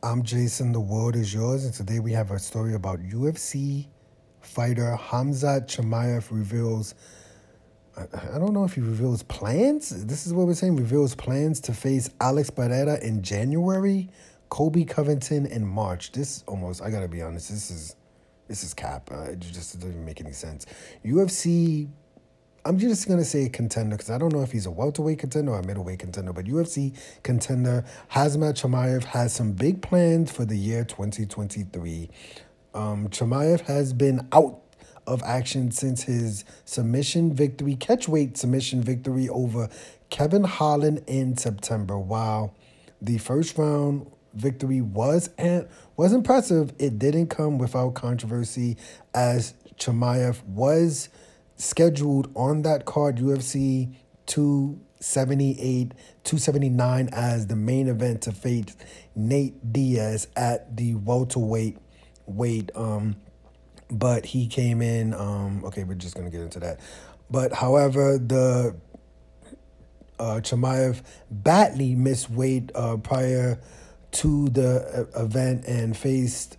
I'm Jason. The world is yours, and today we have a story about UFC fighter Khamzat Chimaev reveals. I don't know if he reveals plans. This is what we're saying. Reveals plans to face Alex Pereira in January, Colby Covington in March. This almost, I gotta be honest, this is cap. It just doesn't even make any sense. UFC. I'm just going to say contender because I don't know if he's a welterweight contender or a middleweight contender, but UFC contender Khamzat Chimaev has some big plans for the year 2023. Chimaev has been out of action since his catchweight submission victory over Kevin Holland in September. While the first round victory was impressive, it didn't come without controversy as Chimaev was scheduled on that card, UFC 279 as the main event to face Nate Diaz at the welterweight weight. But he came in. Okay, we're just gonna get into that. But however, the Chimaev badly missed weight prior to the event and faced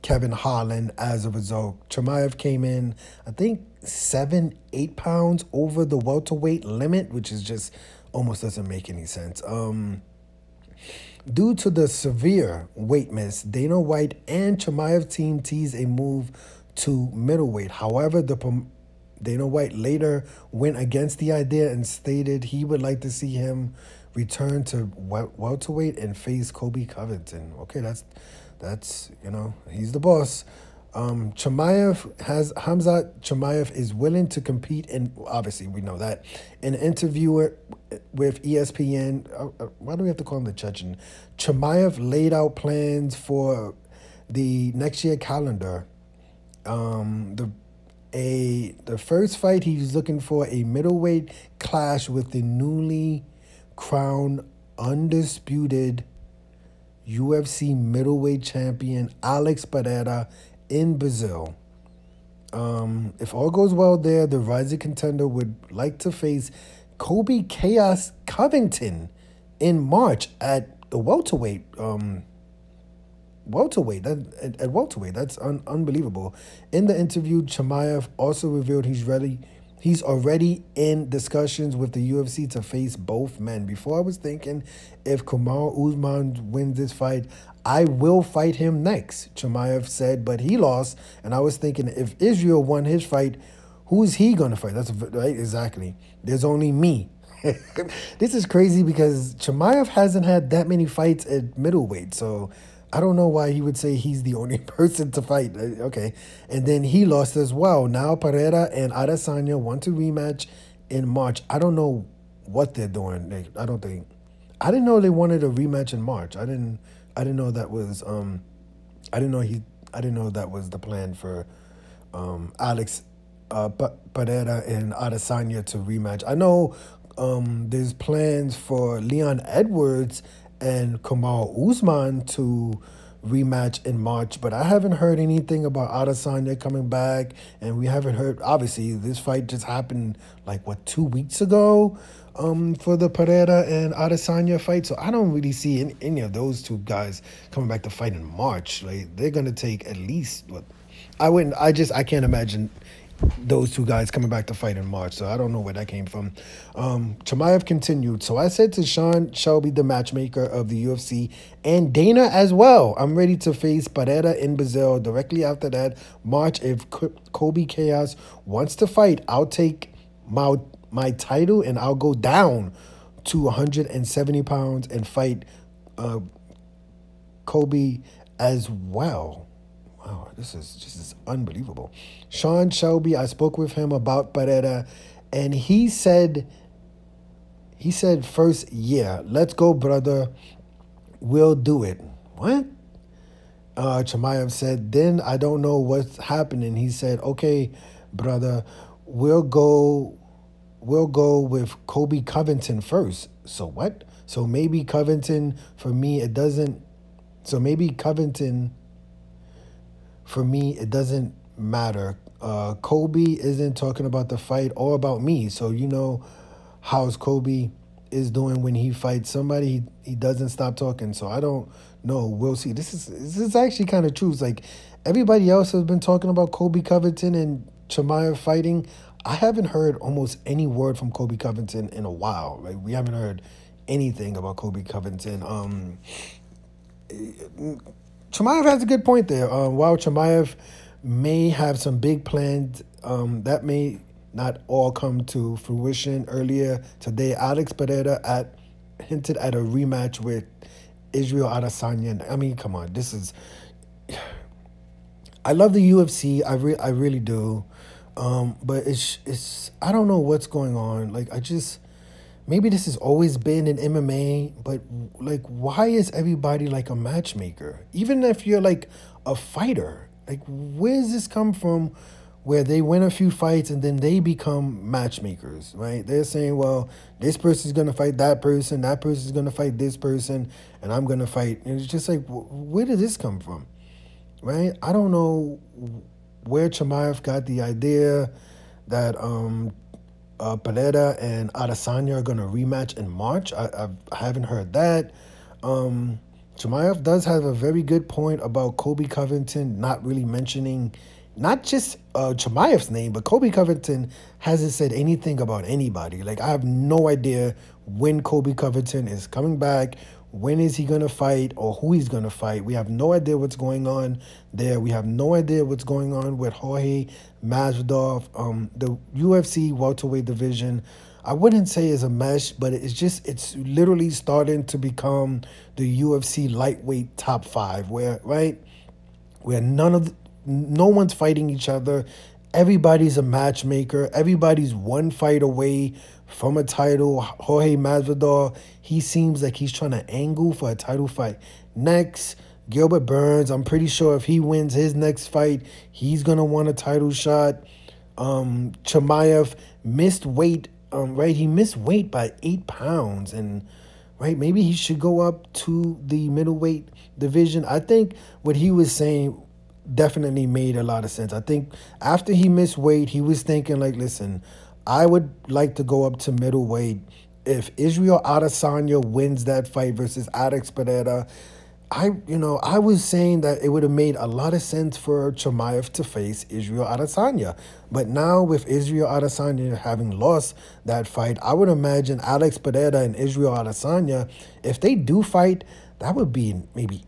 Kevin Holland as a result. Chimaev came in, I think, 7-8 pounds over the welterweight limit, which is just almost doesn't make any sense. Due to the severe weight miss, Dana White and Chimaev team teased a move to middleweight. However, Dana White later went against the idea and stated he would like to see him return to welterweight and face Colby Covington. Okay, that's he's the boss. Khamzat Chimaev is willing to compete in, obviously we know that, in an interview with ESPN. Why do we have to call him the Chechen? Chimaev laid out plans for the next year calendar. The first fight, he's looking for a middleweight clash with the newly crowned undisputed UFC middleweight champion Alex Pereira in Brazil. If all goes well there, the rising contender would like to face Colby Covington in March at the welterweight. Welterweight. That's unbelievable. In the interview, Chimaev also revealed he's already in discussions with the UFC to face both men. Before, I was thinking if Kamaru Usman wins this fight, I will fight him next, Chimaev said, but he lost. And I was thinking if Israel won his fight, who is he going to fight? That's right, exactly. There's only me. This is crazy because Chimaev hasn't had that many fights at middleweight, so I don't know why he would say he's the only person to fight. Okay. And then he lost as well. Now Pereira and Adesanya want to rematch in March. I don't know what they're doing. I didn't know they wanted a rematch in March. I didn't know that was I didn't know that was the plan for Alex Pereira and Adesanya to rematch. I know there's plans for Leon Edwards and Kamaru Usman to rematch in March, but I haven't heard anything about Adesanya coming back, and we haven't heard, obviously, this fight just happened, 2 weeks ago for the Pereira and Adesanya fight, so I don't really see any of those two guys coming back to fight in March. They're going to take at least, I can't imagine those two guys coming back to fight in March, so I don't know where that came from. Chimaev continued, so I said to Sean Shelby, the matchmaker of the UFC, and Dana as well, I'm ready to face Pereira in Brazil directly after that March. If Colby Chaos wants to fight, I'll take my title and I'll go down to 170 pounds and fight Colby as well. Wow, this is unbelievable. Sean Shelby, I spoke with him about Pereira, and he said first, yeah, let's go, brother. We'll do it. What? Chimaev said, then I don't know what's happening. He said, okay, brother, we'll go with Colby Covington first. So what? So maybe Covington, for me, it doesn't matter. Colby isn't talking about the fight or about me. So how's Colby is doing when he fights somebody. He doesn't stop talking. So I don't know. We'll see. This is actually kind of true. It's like everybody else has been talking about Colby Covington and Chimaev fighting. I haven't heard almost any word from Colby Covington in a while. Right? We haven't heard anything about Colby Covington. Chimaev has a good point there. While Chimaev may have some big plans, that may not all come to fruition. Earlier today, Alex Pereira hinted at a rematch with Israel Adesanya. I mean, come on, this is. I love the UFC. I really do, but it's I don't know what's going on. Like maybe this has always been in MMA, but like why is everybody like a matchmaker? Even if you're like a fighter, like where does this come from? Where they win a few fights and then they become matchmakers, right? They're saying, well, this person's going to fight that person's going to fight this person, and I'm going to fight. And it's just like, where did this come from, right? I don't know where Chimaev got the idea that Pereira and Adesanya are going to rematch in March. I haven't heard that. Chimaev does have a very good point about Colby Covington not really mentioning not just Chimaev's name, but Colby Covington hasn't said anything about anybody. Like, I have no idea when Colby Covington is coming back, when is he going to fight, or who he's going to fight. We have no idea what's going on there. We have no idea what's going on with Jorge Masvidal. The UFC welterweight division, I wouldn't say is a mess, but it's literally starting to become the UFC lightweight top 5, where no one's fighting each other. Everybody's a matchmaker. Everybody's one fight away from a title. Jorge Masvidal, he seems like he's trying to angle for a title fight next. Gilbert Burns, I'm pretty sure if he wins his next fight, he's going to want a title shot. Chimaev missed weight, right? He missed weight by 8 pounds, and right, maybe he should go up to the middleweight division. I think what he was saying definitely made a lot of sense. I think after he missed weight, he was thinking like, listen, I would like to go up to middleweight. If Israel Adesanya wins that fight versus Alex Pereira, I was saying that it would have made a lot of sense for Chimaev to face Israel Adesanya. But now with Israel Adesanya having lost that fight, I would imagine Alex Pereira and Israel Adesanya, if they do fight, that would be maybe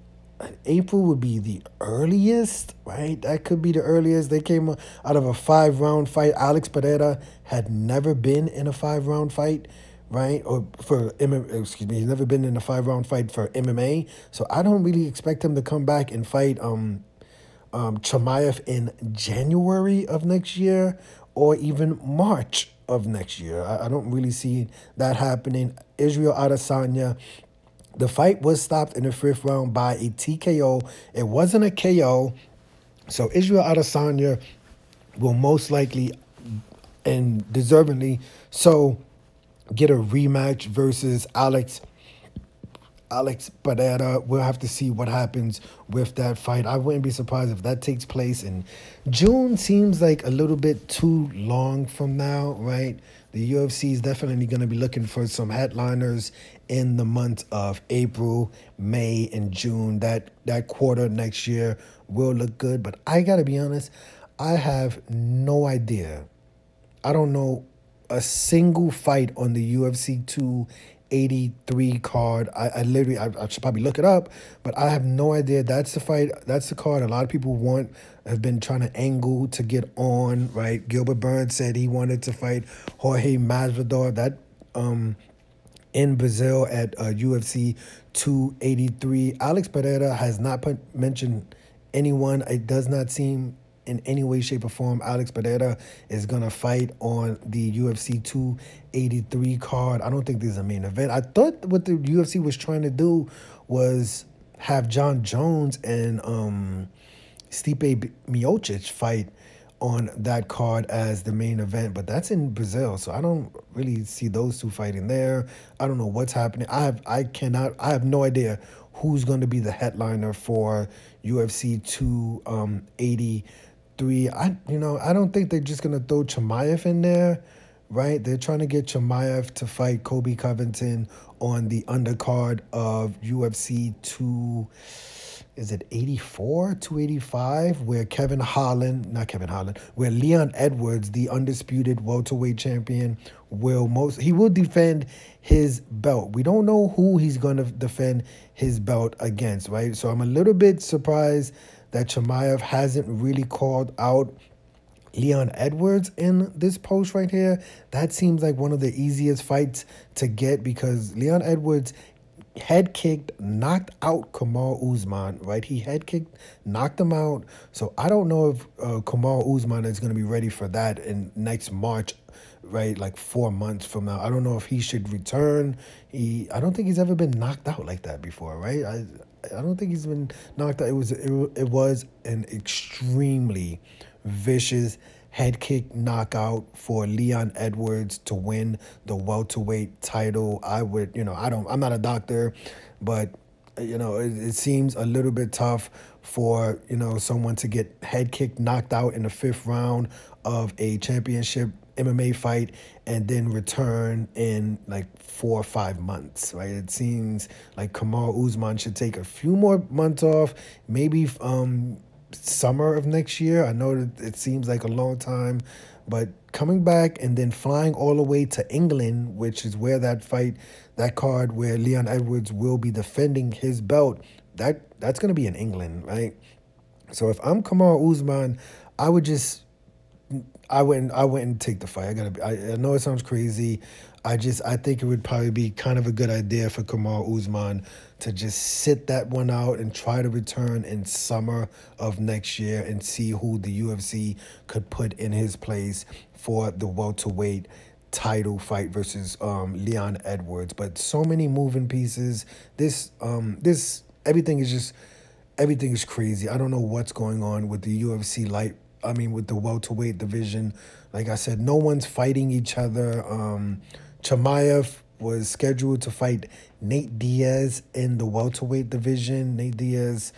April would be the earliest, right? That could be the earliest. They came out of a 5-round fight. Alex Pereira had never been in a 5-round fight, right? Or for he's never been in a 5-round fight for MMA. So I don't really expect him to come back and fight Chimaev in January of next year or even March of next year. I don't really see that happening. Israel Adesanya, the fight was stopped in the 5th round by a TKO. It wasn't a KO. So Israel Adesanya will most likely and deservingly so get a rematch versus Alex Pereira. We'll have to see what happens with that fight. I wouldn't be surprised if that takes place in June. Seems like a little bit too long from now, right? The UFC is definitely going to be looking for some headliners in the month of April, May, and June. That quarter next year will look good. But I got to be honest, I have no idea. I don't know a single fight on the UFC 283 card. I should probably look it up, but I have no idea. That's the fight. That's the card a lot of people have been trying to angle to get on, right? Gilbert Burns said he wanted to fight Jorge Masvidal. That in Brazil at UFC 283. Alex Pereira has not mentioned anyone. It does not seem in any way, shape, or form Alex Pereira is going to fight on the UFC 283 card. I don't think there's a main event. I thought what the UFC was trying to do was have John Jones and Stipe Miocic fight on that card as the main event, but that's in Brazil, so I don't really see those two fighting there. I don't know what's happening. I have no idea who's going to be the headliner for UFC 283. I don't think they're just going to throw Chimaev in there, right? They're trying to get Chimaev to fight Colby Covington on the undercard of UFC 2, is it 84, 285, where where Leon Edwards, the undisputed welterweight champion, he will defend his belt. We don't know who he's going to defend his belt against, right? So I'm a little bit surprised that Chimaev hasn't really called out Leon Edwards in this post right here. That seems like one of the easiest fights to get because Leon Edwards head kicked, knocked out Kamaru Usman, right? He head kicked, knocked him out. So I don't know if Kamaru Usman is going to be ready for that in next March, right? Like 4 months from now. I don't know if he should return. I don't think he's ever been knocked out like that before, right? I don't think he's been knocked out. It was an extremely vicious head kick knockout for Leon Edwards to win the welterweight title. I'm not a doctor, but it seems a little bit tough for someone to get head kicked, knocked out in the 5th round of a championship MMA fight and then return in like 4 or 5 months, right? It seems like Kamaru Usman should take a few more months off, maybe summer of next year. I know that it seems like a long time, but coming back and then flying all the way to England, which is where that card where Leon Edwards will be defending his belt, that's going to be in England, right? So if I'm Kamaru Usman, I wouldn't take the fight. I know it sounds crazy. I think it would probably be kind of a good idea for Kamaru Usman to just sit that one out and try to return in summer of next year and see who the UFC could put in his place for the welterweight title fight versus Leon Edwards. But so many moving pieces. Everything is crazy. I don't know what's going on with the UFC with the welterweight division. Like I said, no one's fighting each other. Chimaev was scheduled to fight Nate Diaz in the welterweight division. Nate Diaz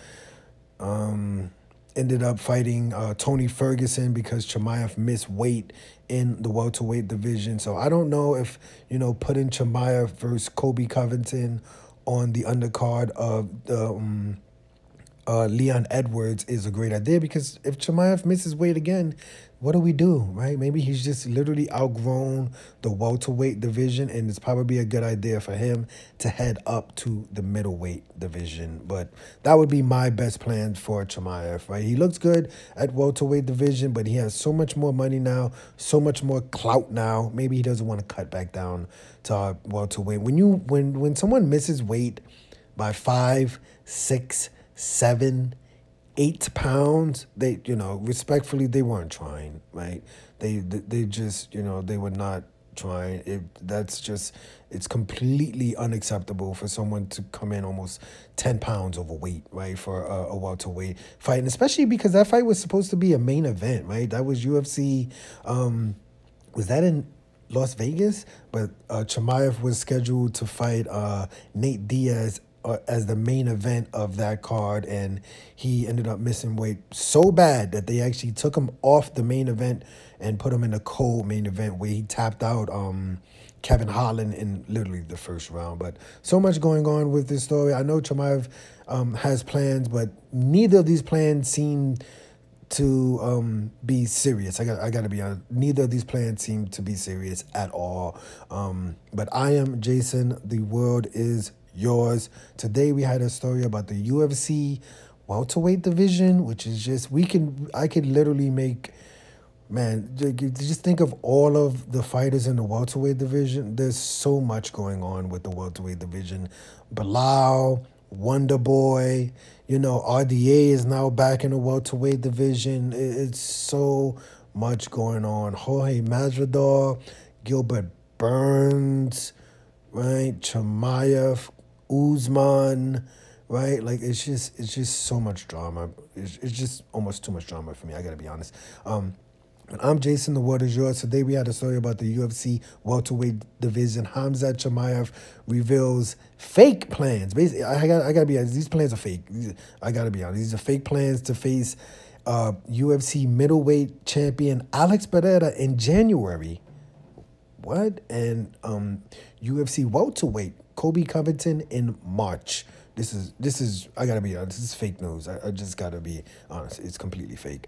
ended up fighting Tony Ferguson because Chimaev missed weight in the welterweight division. So I don't know if, putting Chimaev versus Colby Covington on the undercard of the Leon Edwards is a great idea, because if Chimaev misses weight again, what do we do, right? Maybe he's just literally outgrown the welterweight division, and it's probably a good idea for him to head up to the middleweight division. But that would be my best plan for Chimaev, right? He looks good at welterweight division, but he has so much more money now, so much more clout now. Maybe he doesn't want to cut back down to welterweight. When someone misses weight by 5, 6, 7, 8 pounds, they, respectfully, they weren't trying, right? They just, they were not trying. It's completely unacceptable for someone to come in almost 10 pounds overweight, right, for a welterweight fight, and especially because that fight was supposed to be a main event, right? That was UFC, was that in Las Vegas? But Chimaev was scheduled to fight Nate Diaz as the main event of that card, and he ended up missing weight so bad that they actually took him off the main event and put him in a co-main event where he tapped out Kevin Holland in literally the 1st round. But so much going on with this story. I know Chimaev has plans, but neither of these plans seem to be serious. I gotta be honest. Neither of these plans seem to be serious at all. But I am Jason. The world is yours. Today we had a story about the UFC welterweight division, which is just, I could literally make, man, just think of all of the fighters in the welterweight division. There's so much going on with the welterweight division. Bilal, Wonder Boy, RDA is now back in the welterweight division. It's so much going on. Jorge Masvidal, Gilbert Burns, right? Chimaev, Usman, right? Like, it's just so much drama. It's just almost too much drama for me. I gotta be honest. And I'm Jason. The world is yours. Today we had a story about the UFC welterweight division. Khamzat Chimaev reveals fake plans. Basically, I gotta be honest. These plans are fake. I gotta be honest. These are fake plans to face UFC middleweight champion Alex Pereira in January. what? And UFC welterweight Colby Covington in March. This is I gotta be honest. This is fake news. I just gotta be honest. It's completely fake.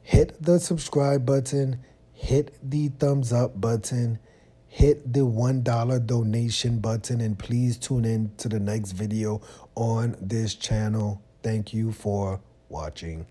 Hit the subscribe button. Hit the thumbs up button. Hit the $1 donation button, and please tune in to the next video on this channel. Thank you for watching.